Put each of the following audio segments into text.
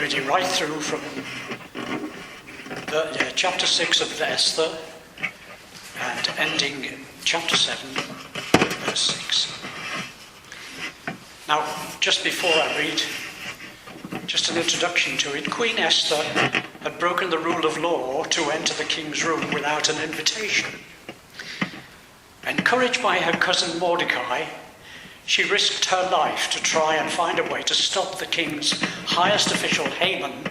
reading right through from chapter 6 of Esther and ending chapter 7, verse 6. Now, just before I read, just an introduction to it. Queen Esther had broken the rule of law to enter the king's room without an invitation. Encouraged by her cousin Mordecai, she risked her life to try and find a way to stop the king's highest official, Haman,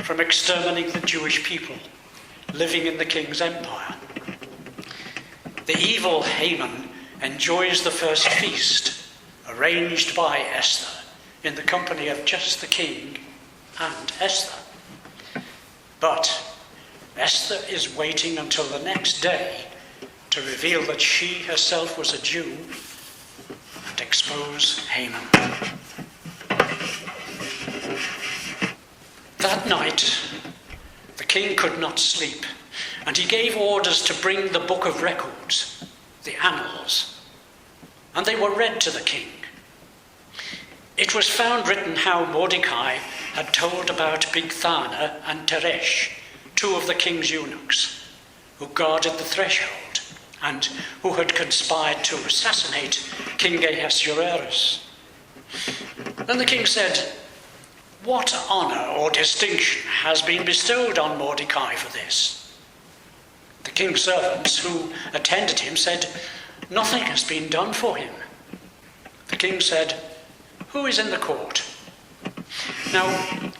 from exterminating the Jewish people living in the king's empire. The evil Haman enjoys the first feast, arranged by Esther, in the company of just the king and Esther. But Esther is waiting until the next day to reveal that she herself was a Jew and expose Haman. That night, the king could not sleep, and he gave orders to bring the book of records, the annals, and they were read to the king. It was found written how Mordecai had told about Bigthana and Teresh, two of the king's eunuchs, who guarded the threshold and who had conspired to assassinate King Ahasuerus. Then the king said, "What honor or distinction has been bestowed on Mordecai for this?" The king's servants who attended him said, "Nothing has been done for him." The king said, "Who is in the court?" Now,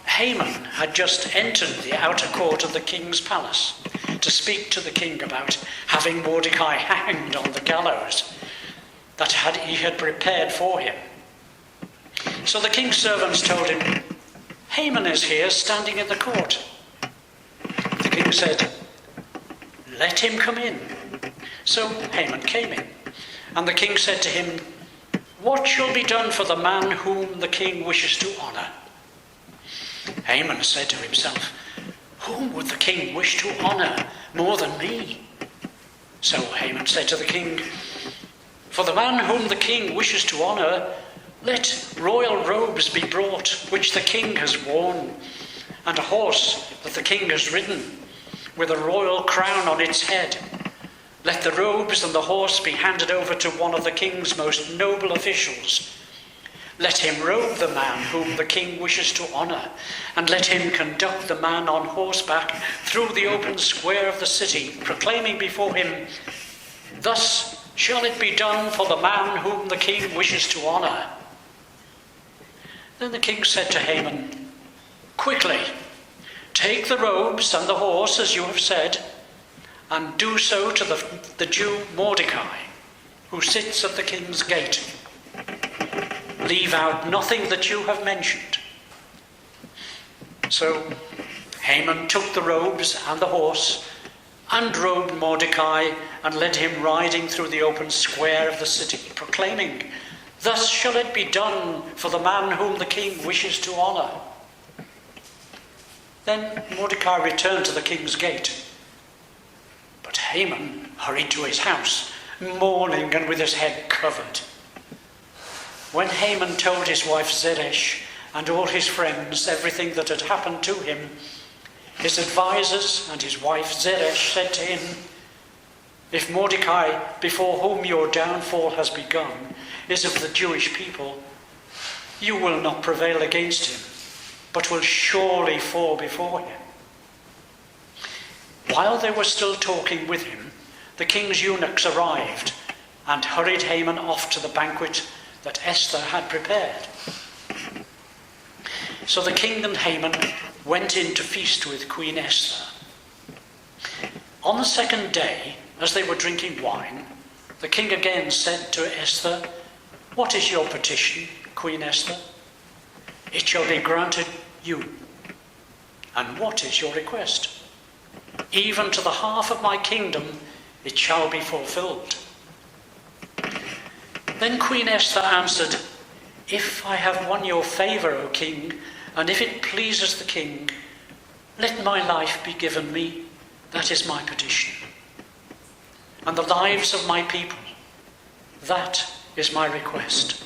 Haman had just entered the outer court of the king's palace to speak to the king about having Mordecai hanged on the gallows that he had prepared for him. So the king's servants told him, "Haman is here standing in the court." The king said, "Let him come in." So Haman came in, and the king said to him, "What shall be done for the man whom the king wishes to honor?" Haman said to himself, "Whom would the king wish to honor more than me?" So Haman said to the king, "For the man whom the king wishes to honor, let royal robes be brought, which the king has worn, and a horse that the king has ridden, with a royal crown on its head. Let the robes and the horse be handed over to one of the king's most noble officials. Let him robe the man whom the king wishes to honor, and let him conduct the man on horseback through the open square of the city, proclaiming before him, 'Thus shall it be done for the man whom the king wishes to honor.'" Then the king said to Haman, "Quickly, take the robes and the horse as you have said, and do so to the Jew Mordecai, who sits at the king's gate. Leave out nothing that you have mentioned." So Haman took the robes and the horse, and robed Mordecai, and led him riding through the open square of the city, proclaiming, "Thus shall it be done for the man whom the king wishes to honor." Then Mordecai returned to the king's gate. But Haman hurried to his house, mourning and with his head covered. When Haman told his wife Zeresh and all his friends everything that had happened to him, his advisers and his wife Zeresh said to him, "If Mordecai, before whom your downfall has begun, is of the Jewish people, you will not prevail against him, but will surely fall before him." While they were still talking with him, the king's eunuchs arrived and hurried Haman off to the banquet that Esther had prepared. So the king and Haman went in to feast with Queen Esther. On the second day, as they were drinking wine, the king again said to Esther, "What is your petition, Queen Esther? It shall be granted you. And what is your request? Even to the half of my kingdom it shall be fulfilled." Then Queen Esther answered, "If I have won your favor, O king, and if it pleases the king, let my life be given me. That is my petition. And the lives of my people, that is my request.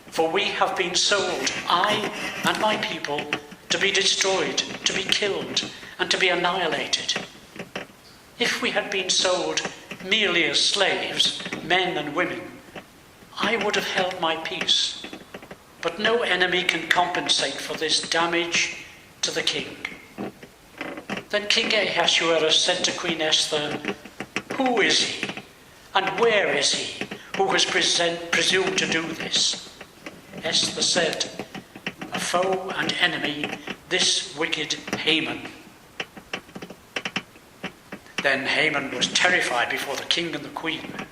For we have been sold, I and my people, to be destroyed, to be killed, and to be annihilated. If we had been sold merely as slaves, men and women, I would have held my peace. But no enemy can compensate for this damage to the king. Then King Ahasuerus said to Queen Esther, "Who is he, and where is he who has presumed to do this?" Esther said, "A foe and enemy, this wicked Haman." Then Haman was terrified before the king and the queen.